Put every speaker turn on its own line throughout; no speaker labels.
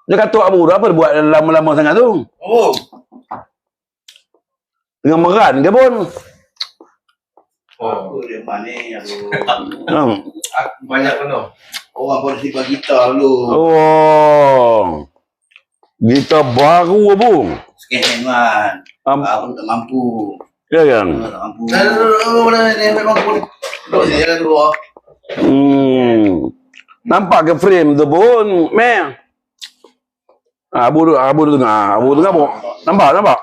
Dia kata Abu tu apa dia buat lama-lama sangat tu?
Oh.
Tengah meran ke pun?
Oh, dia mana aku.
Aku banyak penuh.
Orang pun simpan gitar dulu.
Oh. Gitar baru Abu.
Second hand kan. Aku tak mampu.
Ya kan?
Tak mampu. Dia memang pun. Duduk je jalan dulu.
Nampak ke frame tu pun, meh. Abu tu tengah. Abu tengah pun. Nampak?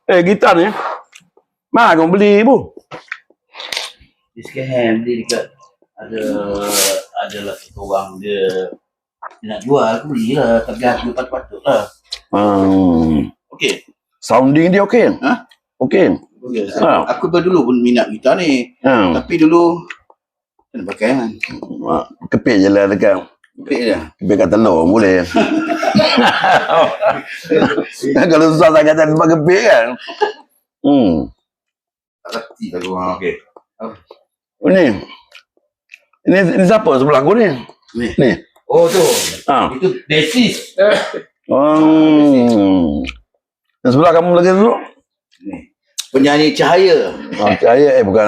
Gitar ni. Mana kau beli bu?
Di second hand beli dekat adalah satu orang dia nak jual, aku belilah. Tapi aku patut lah. Okey.
Sounding dia okey?
Ha?
Okey.
Aku dulu pun minat gitar ni. Tapi dulu kena pakai kan.
Kepit je lah dekat.
Kepit je.
Kepit kat telur boleh. Kalau susah sangat tak tempat kepit kan.
Tak reti lagu orang. Okey.
Ini siapa sebelah aku ni? Ni.
Oh tu.
Itu basis.
Yang sebelah kamu lagi tu?
Ni. Penyanyi Cahaya.
Cahaya bukan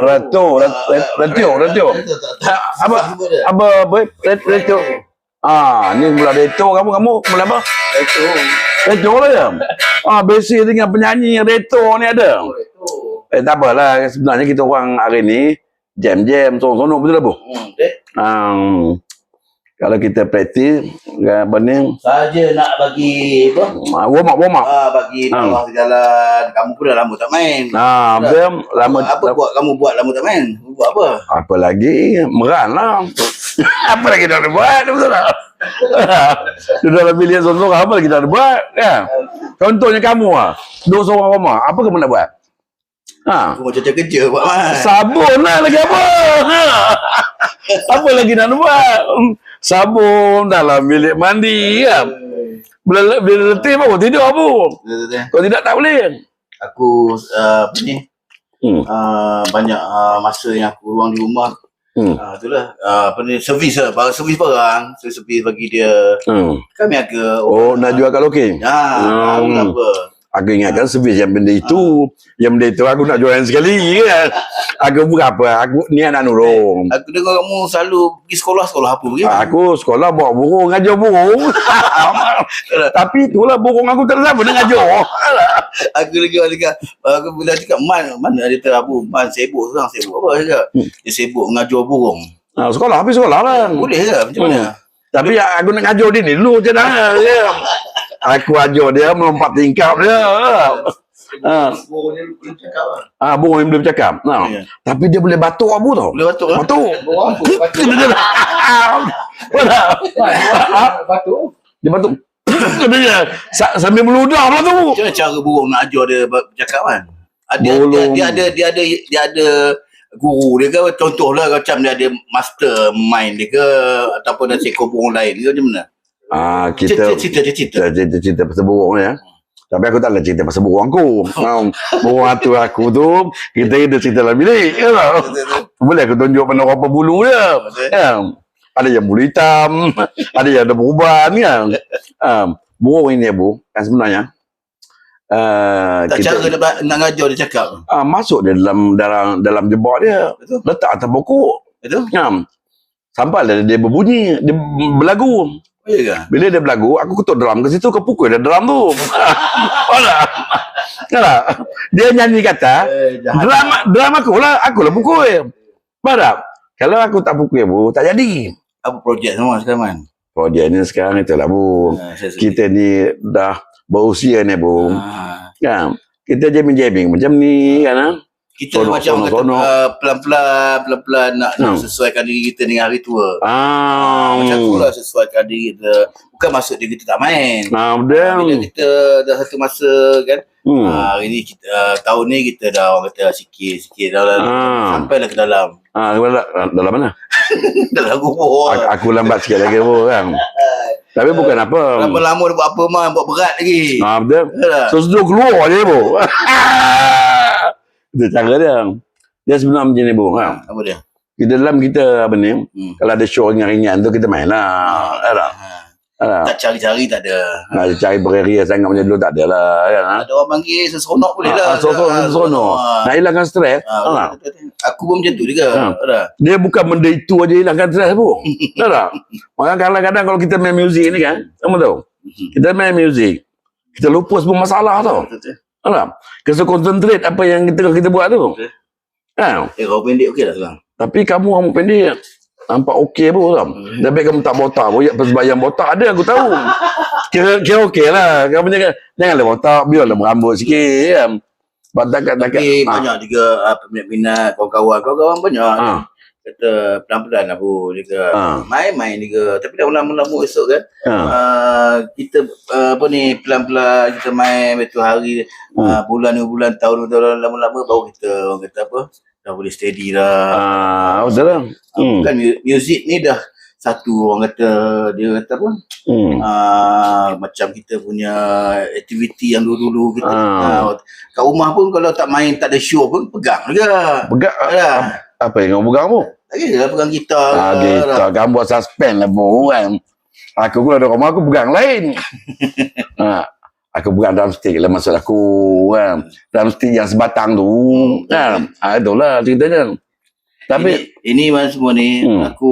Ratio. Apa Ratio? Ni sebelah Ratio kamu mula apa? Ratio lah ya. Basic dengan penyanyi Ratio ni ada. Tak apalah, sebenarnya kita orang hari ni jam-jam sono betul tak bu? Kalau kita praktis apa ni
saja nak bagi apa?
Warm up.
Bagi bawah jalan. Kamu pun dah lama tak main.
Betul. Lama
kamu buat lama tak main? Buat apa?
Apa lagi? Meran lah. Apa lagi dah buat? Betul tak? Dia dalam bilik sorang apa lagi dah buat? Ya. Contohnya kamu duduk seorang rumah, apa kamu nak buat?
Aku macam kerja buat mas.
Sabun lah lagi apa? Apa lagi nak buat? Sabun dalam bilik mandi kan. Bila letih apa tidur apa? Kalau tidak tak boleh.
Aku banyak masa yang aku luang di rumah. Itulah servis lah, servis barang, servis bagi dia. Kami agak
nak jual kat lokal.
apa?
Aku ingatkan servis yang benda itu. Yang benda itu aku nak jual sekali kan. Aku berapa? Aku ni nak nurung.
Aku dengar kamu selalu pergi sekolah apa begitu?
Aku sekolah bawa burung, ngajar burung. Tapi itulah burung aku tak ada siapa nak ngajar.
Aku bila cakap mana dia tahu apa? Man sibuk apa cakap? Dia sibuk ngajar burung.
Sekolah habis sekolah lah.
Boleh ke macam mana?
Tapi aku nak ngajar dia ni dulu je dah. Aku ajar dia melompat tingkap dia.
Burung ni belum cakap lah.
Burung yang belum cakap. Tapi dia boleh batuk apa tau?
Boleh batuk lah?
Batuk.
Burung apa? Batuk.
Dia batuk. Sambil meludah pula tu.
Macam mana cara burung nak ajar dia bercakap kan? Dia ada guru dia ke? Contohlah macam dia ada mastermind dia ke? Ataupun ada seekor burung lain ke? Macam mana?
Kita cerita pasal burung ni ya. Tapi aku tak nak cerita pasal burung aku. Burung atu aku tu kita cerita dalam bilik. Boleh aku tunjuk mana apa bulu dia. Ada yang bulu hitam, ada yang ada perubahan kan. Burung ini bu, kan sebenarnya
cara nak ngajar dia cakap.
Masuk dia dalam jebak dia. Letak atas pokok.
Betul?
Sampai dia berbunyi, dia berlagu.
Oh, iya ke?
Bila dia berlagu, aku ketuk drum ke situ, ke pukul dia drum tu. Dia nyanyi kata, drum aku lah pukul. Badap. Kalau aku tak pukul bu, tak jadi.
Apa projek semua sekarang man?
Projek ni sekarang itulah bu. Kita ni dah berusia ni bu. Kan? Kita jamming macam ni kan.
Kita macam pelan-pelan nak sesuaikan diri kita dengan hari tua. Macam itulah sesuaikan diri kita. Bukan maksud dia kita tak main. Bila kita dah satu masa kan. Hari ni tahun ni kita dah orang kata sikit-sikit dah sampailah ke dalam.
Dalam mana?
Dalam kubur.
Aku lambat sikit lagi bu kan. Tapi bukan apa.
Lama-lama dia buat apa man, buat berat lagi.
Betul. Sesuatu keluar je bu. Itu cara dia. Dia sebenarnya macam ni bu.
Apa dia?
Kita dalam kita apa ni, kalau ada show ringan-ringan tu kita main lah.
Tak cari-cari tak ada.
Cari beria sangat macam dulu tak ada lah. Kan?
Ada orang panggil seseronok boleh lah.
Seronok. Nak hilangkan stres.
Aku pun macam tu juga.
Dia bukan benda itu aja hilangkan stres pun. Tak? Maka kadang-kadang kalau kita main muzik ni kan, kamu tahu? Kita main muzik, kita lupa semua masalah tau. Kita konsentrate apa yang kita buat tu.
Rambut pendek okey lah sekarang.
Tapi kamu rambut pendek nampak okey pun tau. Tapi kamu tak botak pun. Persembahyang botak ada aku tahu. Kira okey lah. Kamu janganlah botak. Biarlah berambut sikit kan.
Tapi banyak juga peminat-peminat kawan-kawan banyak. Kata pelan-pelan lah pun. Main-main juga. Tapi dah lama-lama esok kan. Kita pelan-pelan kita main betul hari. Bulan 2 bulan tahun lama-lama baru kita orang kata apa. Dah boleh steady dah.
Betul lah.
Kan muzik ni dah satu orang kata dia kata apa? Macam kita punya aktiviti yang dulu-dulu kita kat rumah pun kalau tak main tak ada show pun pegang juga.
Pegang apa yang kamu pegang tu?
Lagi lah pegang gitar.
Gitar kamu buat suspend lah pun kan. Aku kalau ada rumah aku pegang lain. Aku pegang drum stick lah maksud aku kan. Drum stick yang sebatang tu kan. Itulah ceritanya. Tapi
ini semua ni aku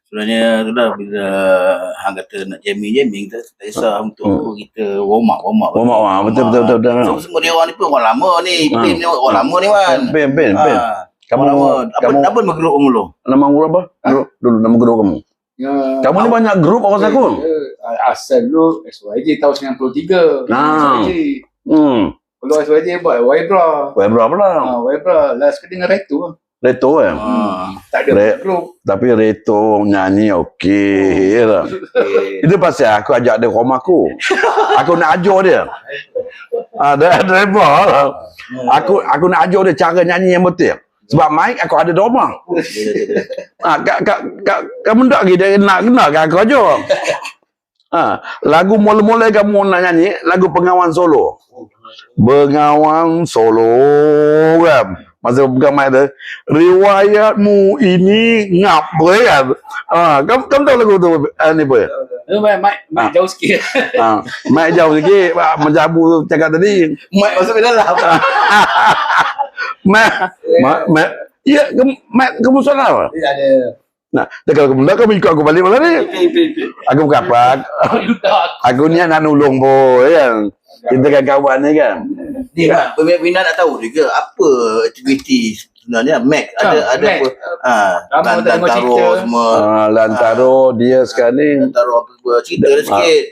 sebenarnya tu lah bila hang kata nak jamming tak kisah untuk apa kita warm up
betul.
Semua dia orang ni pun orang lama ni. Pin ni orang lama ni kan.
Pin. Kamu
apa nama grup kamu dulu?
Nama grup apa? Dulu nama grup kamu. Kamu ni banyak grup orang aku.
Asal dulu SYJ tahun 93. SYJ. Kalau SYJ buat Webra pula. Webra last kali dengan Reto.
Reto kan?
Tak ada grup.
Tapi Reto nyanyi okey lah. Itu pasal aku ajak dia ke rumah aku. Aku nak ajar dia. Ada driver lah. Aku nak ajar dia cara nyanyi yang betul. Sebab mic aku ada di rumah. Kamu tak lagi dia nak aku ajar. Lagu mula-mula kamu nak nyanyi lagu Bengawan Solo. Bengawan Solo kan. Masa pegang mic tu, riwayatmu ini ngap kan. Kamu tahu lagu tu ni apa?
Mic jauh sikit.
Mic jauh sikit. Macam Abu cakap tadi.
Mic masuk ke dalam.
Mic. Ya, mic kamu salah.
Ya ada.
Nah, kalau kamu nak kamu ikut aku balik mana ni? Aku bukan apa. Aku ni nak nolong pun kan. Kita kan kawan ni kan.
Ni kan, peminat nak tahu juga apa aktiviti sebenarnya Mac ada apa? Lantaro semua.
Lantaro dia sekarang ni.
Lantaro apa cerita sikit.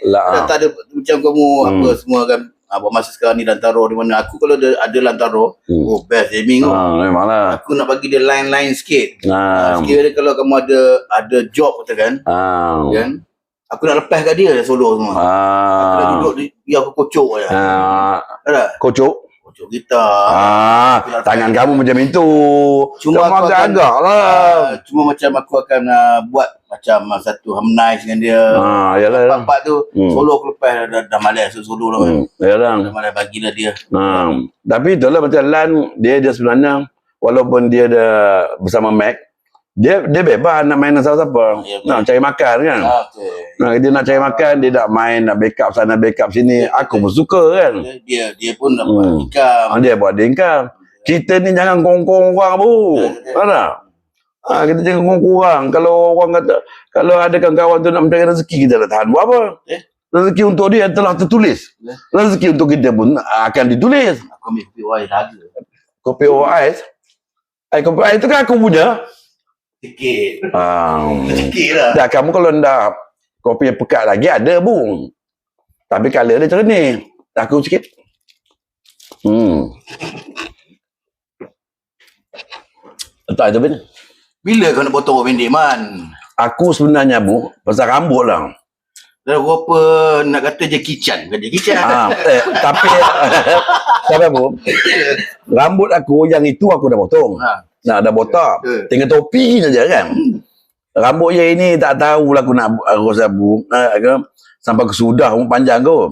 Tak ada macam kamu apa semua kan. Buat masa sekarang ni Lantaro di mana aku kalau ada Lantaro best jamming tu.
Memanglah.
Aku nak bagi dia line-line sikit. Sekiranya kalau kamu ada job kata kan. Kan? Aku nak lepas kat dia solo semua. Aku nak duduk dia aku kocok je. Ada?
Kocok
gitar.
Tangan kamu macam itu.
Cuma
kamu agak-agak lah.
Cuma macam aku akan buat macam satu harmonize dengan dia.
Yalah.
Part tu solo aku lepas dah malas solo dah.
Yalah.
Dah malas bagilah dia.
Tapi itulah macam Lan dia sebenarnya walaupun dia dah bersama Mac, dia bebas nak main dengan siapa-siapa. Nak cari makan kan. Dia nak cari makan, dia nak main, nak backup sana, backup sini. Aku pun suka kan.
Dia pun nak buat income.
Dia buat income. Kita ni jangan kongkong orang pun. Kita jangan kongkong orang. Kalau orang kata, kalau ada kawan-kawan tu nak mencari rezeki, kita nak tahan buat apa? Rezeki untuk dia telah tertulis. Rezeki untuk kita pun akan ditulis.
Aku ambil kopi OIS harga.
Kopi OIS? Kopi OIS tu kan aku punya.
Sikit lah.
Dah kamu kalau nak kopi yang pekat lagi ada bung. Tapi color dia macam ni. Aku sikit. Tak ada benar.
Bila kau nak potong rambut pendek man?
Aku sebenarnya bu pasal rambut lah.
Dah berapa nak kata Jackie Chan kan Jackie Chan.
Tapi bu rambut aku yang itu aku dah potong. Nah, dah botak. Tinggal topi saja kan. Rambut yang ini tak tahulah aku nak aku sabu. Sampai ke sudah rambut panjang kau.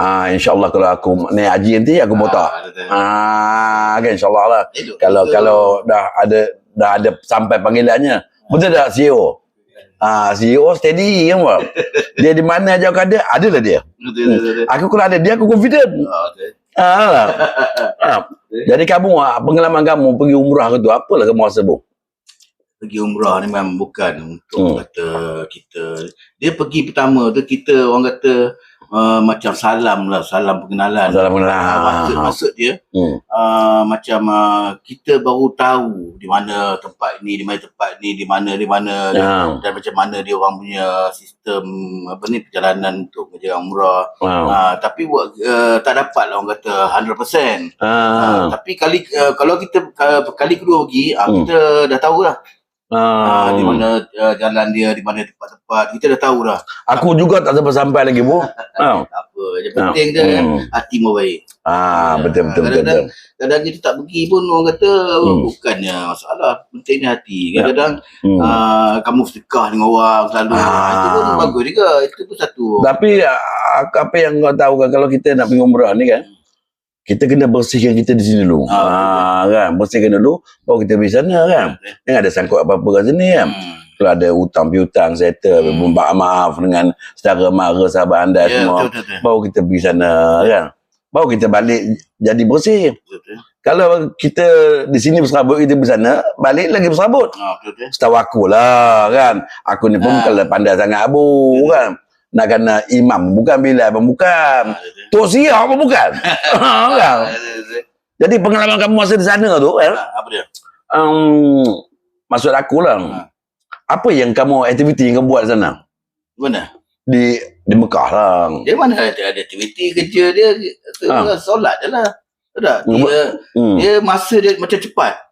InsyaAllah kalau aku naik haji nanti aku botak. Kan insyaAllah lah. Kalau dah ada sampai panggilannya. Betul tak CEO? CEO steady kan bang. Dia di mana aja ada lah dia.
Betul.
Aku kalau ada dia aku confident. Jadi kamu pengalaman kamu pergi umrah ke tu apalah kamu rasa bu?
Pergi umrah ni memang bukan untuk kata kita. Dia pergi pertama tu kita orang kata macam salam pengenalan. Maksud dia macam kita baru tahu di mana tempat ni, di mana dan macam mana dia orang punya sistem perjalanan untuk kerja umrah. Tapi tak dapat lah orang kata 100%. Tapi kalau kita kali kedua pergi kita dah tahu lah. Di mana jalan dia, di mana tempat-tempat kita dah tahu dah.
Aku juga tak sampai lagi bu.
Tak apa, yang penting je kan hati mau baik.
Betul.
Kadang kita tak pergi pun orang kata bukannya masalah, pentingnya hati. Kadang kamu sedekah dengan orang selalu. Itu pun bagus juga, itu pun satu.
Tapi apa yang kau tahu kan, kalau kita nak pergi umrah ni kan, kita kena bersihkan kita di sini dulu. Kan? Bersihkan dulu, baru kita pergi sana kan. Jangan ada sangkut apa-apa kat sini kan. Kalau ada hutang piutang, settle, maaf dengan saudara mara sahabat anda semua. Betul. Baru kita pergi sana kan. Baru kita balik jadi bersih.
Betul.
Kalau kita di sini berserabut, kita pergi sana, balik lagi berserabut.
Betul.
Setahu aku lah kan. Aku ni pun kalau pandai sangat abu kan. Nak kena imam bukan, Bilal pun bukan, Tok Siap pun bukan. Kan? Jadi pengalaman kamu masa di sana tu
apa dia?
Maksud aku lah, apa yang kamu aktiviti yang kamu buat di sana?
Mana?
Di Mekah lah.
Dia mana ada aktiviti kerja dia, solat je lah. Tak? Dia masa dia macam cepat.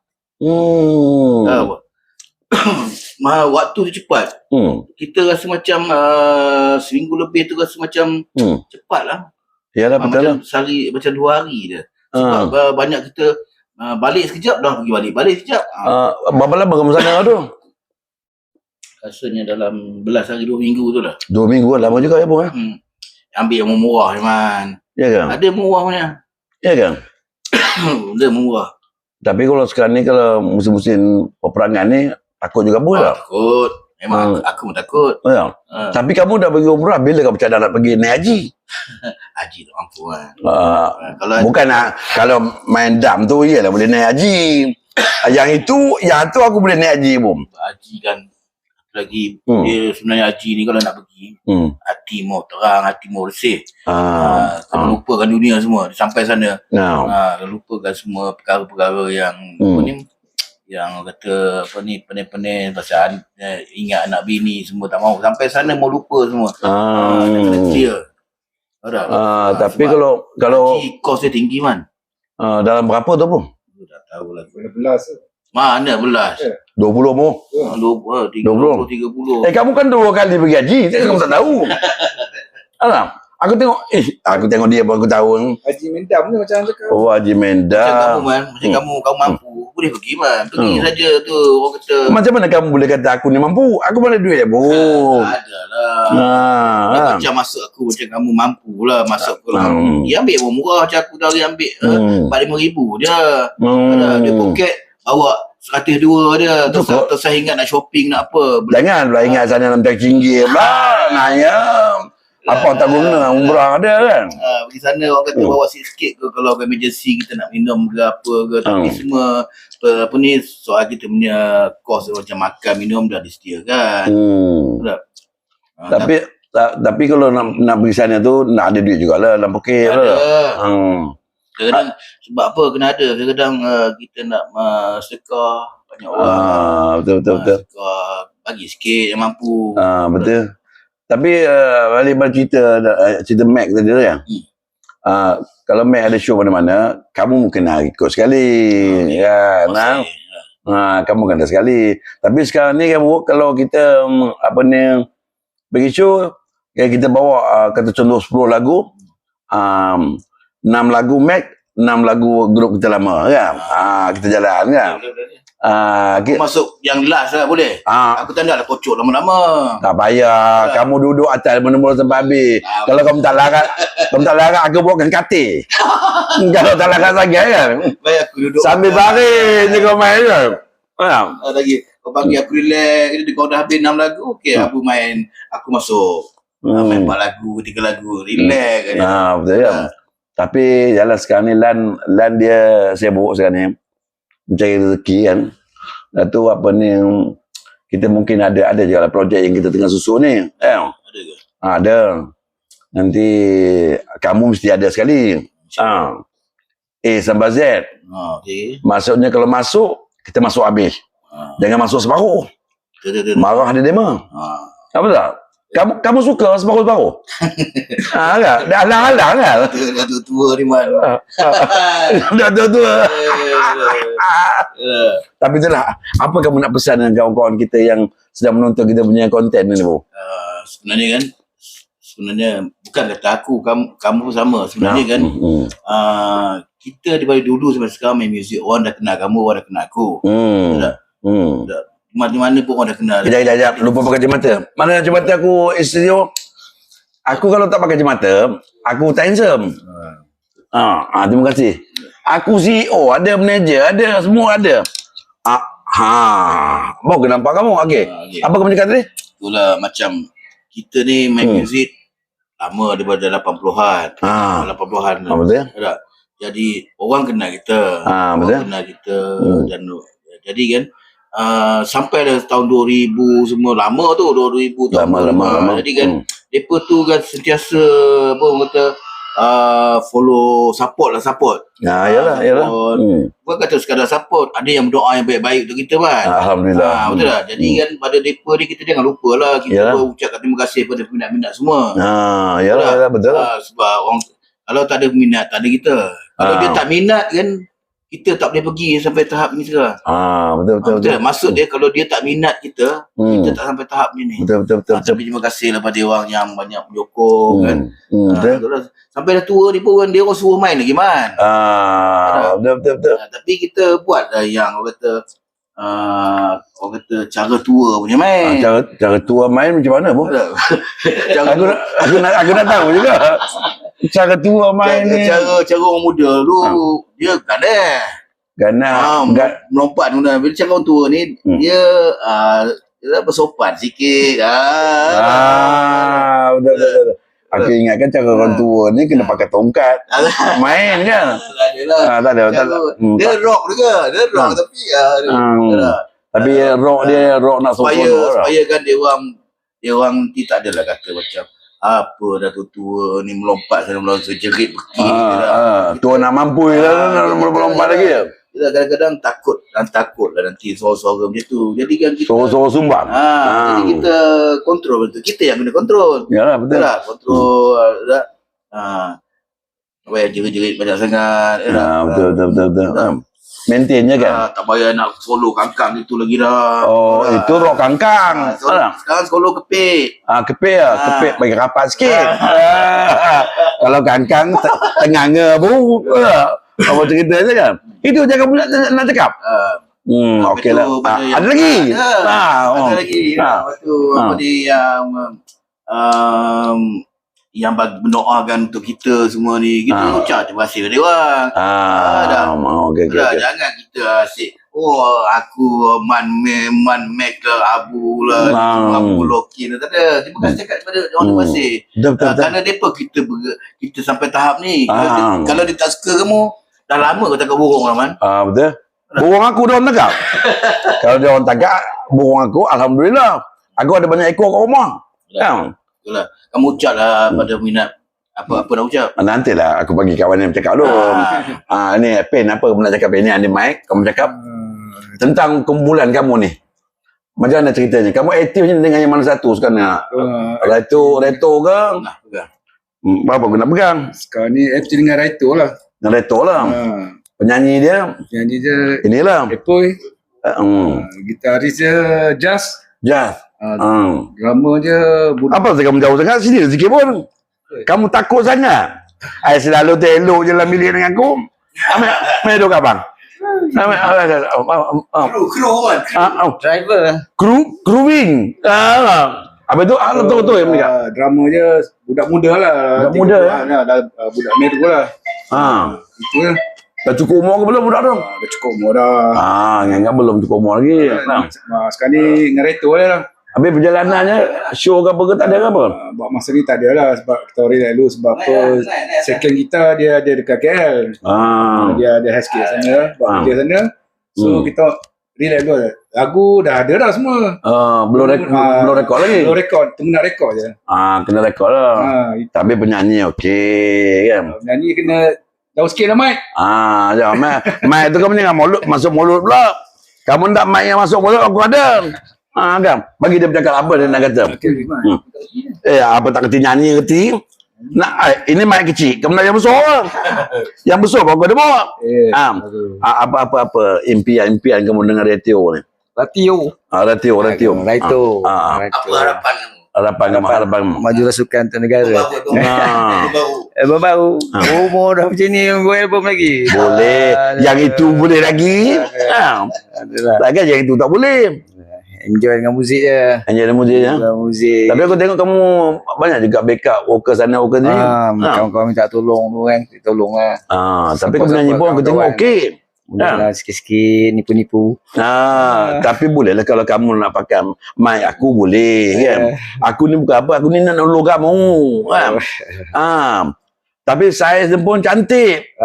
Waktu tu cepat. Kita rasa macam seminggu lebih tu rasa macam cepat lah.
Yalah betul lah.
Macam 2 hari je. Sebab banyak kita balik sekejap dah pergi balik sekejap.
Berapa lama kamu sana tu?
Rasanya dalam belas hari 2 minggu tu lah.
2 minggu lama juga ya bu.
Ambil yang murah man.
Ya kan?
Ada murah punya.
Ya kan?
Ada murah.
Tapi kalau sekarang ni, kalau musim-musim peperangan ni, takut juga bu lah.
Takut. Memang aku pun takut.
Ya. Tapi kamu dah pergi umrah, bila kamu cadang nak pergi naik haji?
Haji tak mampu kan.
Bukan kalau main dam tu iyalah boleh naik haji. yang tu aku boleh naik haji bom.
Haji kan lagi dia sebenarnya haji ni kalau nak pergi hati mau terang, hati mau bersih. Kena lupakan dunia semua sampai sana. Lupakan semua perkara-perkara yang yang kata pening-pening pasal ingat anak bini semua tak mau. Sampai sana mau lupa semua. Kena clear.
Tapi kalau
haji kos dia tinggi man.
Dalam berapa tu pun?
Tak tahu lah.
12 tu.
Mana belas?
20 mu?
20, 30.
Kamu kan 2 kali pergi haji, kamu tak tahu. Alah, aku tengok dia pun aku tahu.
Haji Mendam ni macam cakap.
Oh, Haji Mendam.
Macam kamu mampu, boleh pergi man. Pergi saja tu orang kata.
Macam mana kamu boleh kata aku ni mampu? Aku mana duit ya, Bu?
Ada lah. Macam masuk aku macam kamu mampu lah. Masuk aku lah. Dia ambil pun murah macam aku dari ambil 45,000 je. Dia poket bawa 102 dia. Terus saya ingat nak shopping nak apa.
Jangan pula ingat sana RM6 pula. Nanya. Apa tak guna umrah ada kan?
Pergi sana orang kata bawa sikit ke kalau emergency kita nak minum ke apa ke. Tapi semua apa ni soal kita punya kos macam makan minum dah disediakan.
Tapi kalau nak pergi sana tu nak ada duit jugalah dalam poket lah.
Kadang sebab apa kena ada. Kadang kita nak sedekah banyak orang.
Betul.
Sedekah bagi sikit yang mampu.
Betul. Tapi balik pada cerita Mac tadi tu ya. Kalau Mac ada show mana-mana, kamu mungkin nak ikut sekali. Kan? Kamu kena sekali. Tapi sekarang ni kamu kalau kita pergi show, kita bawa kata contoh 10 lagu, 6 lagu Mac, 6 lagu grup kita lama kan. Kita jalan kan.
Aku masuk yang last lah boleh? Aku tak nak lah kocok lama-lama.
Tak payah. Kamu duduk atas mula-mula sampai habis. Kalau kamu tak larat, aku buatkan katil. Kalau tak larat sangat kan.
Baik aku duduk.
Sambil baring je kau main kan.
Lagi. Kau bagi aku relax. Kau dah habis 6 lagu. Okey, aku main. Aku masuk. Main 4 lagu, 3 lagu. Relax.
Betul ya. Tapi jalan sekarang ni Lan dia sibuk sekarang ni. Mencari rezeki kan. Dah tu apa ni kita mungkin ada juga projek yang kita tengah susun ni.
Ada ke?
Ada. Nanti kamu mesti ada sekali. A sampai Z.
Okay.
Maksudnya kalau masuk, kita masuk habis. Jangan masuk separuh. Marah dia dema. Apa tak? Kamu suka separuh-separuh? Kan? Dah alang-alang kan?
Dah tua ni man.
Dah tua. Tapi itulah, apa kamu nak pesan dengan kawan-kawan kita yang sedang menonton kita punya konten ni, Bu?
Sebenarnya bukan kata aku, kamu pun sama. Sebenarnya kan, kita daripada dulu sampai sekarang main muzik, orang dah kenal kamu, orang dah kenal aku. Tak? Mana-mana pun orang dah kenal.
Kejap. Lupa pakai kacamata. Mana kacamata aku studio? Aku kalau tak pakai kacamata, aku tak handsome. Terima kasih. Aku CEO, ada manager, ada semua ada. Baru ke nampak kamu? Okey. Apa kamu cakap tadi?
Itulah macam kita ni main muzik lama daripada 80-an. 80-an.
Betul.
Tak? Jadi orang kenal kita. Orang kenal kita dan jadi kan sampai dah tahun 2000 semua lama tu 2000
lama.
Jadi kan depa tu kan sentiasa apa orang kata follow support.
Yalah.
Bukan kata sekadar support, ada yang berdoa yang baik-baik untuk kita kan.
Alhamdulillah.
Betul tak? Jadi kan pada depa ni kita jangan lupalah kita ucapkan terima kasih pada peminat-peminat semua.
Yalah betul.
Sebab orang kalau tak ada peminat tak ada kita. Kalau dia tak minat kan kita tak boleh pergi sampai tahap ni sekarang. Betul. Maksud dia kalau dia tak minat kita, kita tak sampai tahap ni.
Betul.
Tapi terima kasih lah pada orang yang banyak menyokong kan. Sampai dah tua ni pun dia orang suruh main lagi man.
Betul.
Tapi kita buat lah yang orang kata cara tua punya main.
Cara tua main macam mana pun? Aku nak tahu juga. Cara tua main ni.
Cara orang muda dulu dia
Ganah.
Melompat guna. Bila cara orang tua ni dia bersopan sikit.
Betul. Aku ingatkan cara orang tua ni kena pakai tongkat. Main kan? Tak ada.
Dia rock juga. Tapi
tapi rock nak sokong.
Supaya kan dia orang tak adalah kata macam apa dah tua ni melompat sana melompat jerit pergi
tua nak mampu nak melompat lagi ya.
Kita kadang-kadang takut lah nanti suara-suara macam tu. Jadi kan kita
suara sumbang.
Jadi kita kontrol betul. Kita yang kena kontrol.
Yalah betul.
Kontrol dah. Apa yang jerit-jerit banyak sangat.
Betul. Maintainnya kan.
Tak payah nak solo kangkang itu lagi dah.
Itu rock kangkang.
Sekarang solo kepit.
Kepit bagi rapat sikit. Kalau kangkang tenganga bu. Apa cerita je kan? Itu je kamu nak cakap. Okeylah. Ada lagi.
Ada lagi. Lepas tu apa dia yang bagi mendoakan untuk kita semua ni, kita ucap terima kasih kepada orang.
Okey.
Jangan kita asyik aku man make ke abu lah, abu lokin lah. Tak ada. Terima kasih kepada orang, terima kasih. Kerana depa kita sampai tahap ni. Kalau dia tak suka kamu, dah lama kau tangkap burung lah man.
Betul. Burung aku dia orang tangkap. Kalau dia orang tangkap burung aku, alhamdulillah. Aku ada banyak ekor kat rumah.
Itulah. Kamu ucap lah pada minat apa nak ucap.
Nantilah aku bagi kawan yang bercakap dulu. Ni pen apa kamu nak cakap ni ada mic, kamu cakap tentang kumpulan kamu ni. Macam mana ceritanya? Kamu aktifnya dengan yang mana satu sekarang? Reto ke? Berapa aku nak pegang?
Sekarang ni aktif dengan Reto lah.
Dengan Reto lah. Penyanyi dia inilah
Epoy. Gitaris dia Jazz. Drama je
apa sih kamu jauh sangat? Sini sikit pun. Kamu takut sangat. Saya selalu elok je lah milih dengan aku. Main duduk abang.
Kru kan.
Driver.
Crewing. Apa tu? Tu yang mereka.
Drama je budak muda lah.
Budak muda,
budak Meru lah. Itu lah.
Dah cukup umur ke belum budak tu?
Dah cukup umur dah.
Ingat belum cukup umur lagi.
Sekarang ni ngereto lah.
Habis perjalanannya, show ke apa ke tak ada ke apa?
Buat masa ni tak ada lah. Sebab kita relax dulu. Sebab apa, second kita dia ada dekat KL. Dia ada high skill sana. Buat kerja sana. So kita relax dulu. Lagu dah ada dah semua.
Belum rekod lagi?
Belum rekod. Tunggu nak rekod je.
Kena rekod lah. Tapi penyanyi okey kan?
Penyanyi kena tahu sikit lah, Mike.
Jangan Mike tu kamu jangan masuk mulut pula. Kamu tak Mike yang masuk mulut, aku ada. Kan? Bagi dia bercakap apa dia nak kata. Apa tak kerti nyanyi kerti. Ini mic kecil. Kamu nak yang besar lah. Yang besar kau ada bawa. Apa impian kamu dengan radio ni? Radio.
Apa harapan kamu?
Harapan
Maju rasukan untuk negara. Baru umur dah macam ni buat album lagi.
Boleh. Yang itu boleh lagi. Takkan yang itu tak boleh.
Enjoy dengan muzik je.
Enjoy dengan muzik. Tapi aku tengok kamu banyak juga backup worker sana worker ni.
Kawan-kawan minta tolong tu kan. Tolong lah.
Tapi kau menyanyi pun aku tengok okey.
Boleh sikit-sikit nipu-nipu.
Tapi boleh lah kalau kamu nak pakai mic aku boleh kan. Aku ni bukan apa, aku ni nak nolong kamu kan. Tapi saiz dia pun cantik.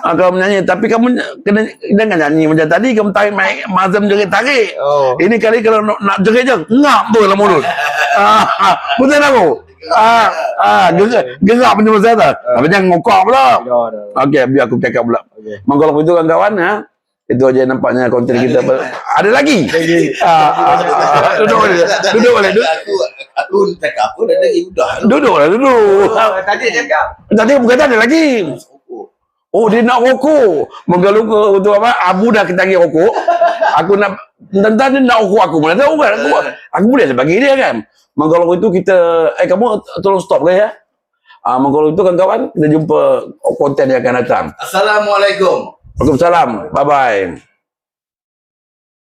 Kalau menyanyi, tapi kamu kena jangan nyanyi macam tadi kamu tarik mic mazam jerit-tarik. Ini kali kalau nak jerit je ngap tu dalam mulut. Betul tak aku? Gerak macam masa tu. Tapi jangan ngokok pula. Okey, biar aku cakap pula. Kalau begitu kawan-kawan itu aja nampaknya konten kita. Ada lagi? Duduk boleh.
Aku cakap apa dah lagi udah.
Duduk.
Tadi cakap.
Tadi bukan tak ada lagi. Dia nak rokok. Menggalu untuk apa? Abu dah ketagi rokok. Aku nak tentang dia nak rokok aku. Mana tahu kan? Aku boleh bagi dia kan. Menggalu itu kita kamu tolong stop ke ya? Menggalu itu kawan-kawan kita jumpa konten yang akan datang.
Assalamualaikum.
Waalaikumsalam. Bye bye.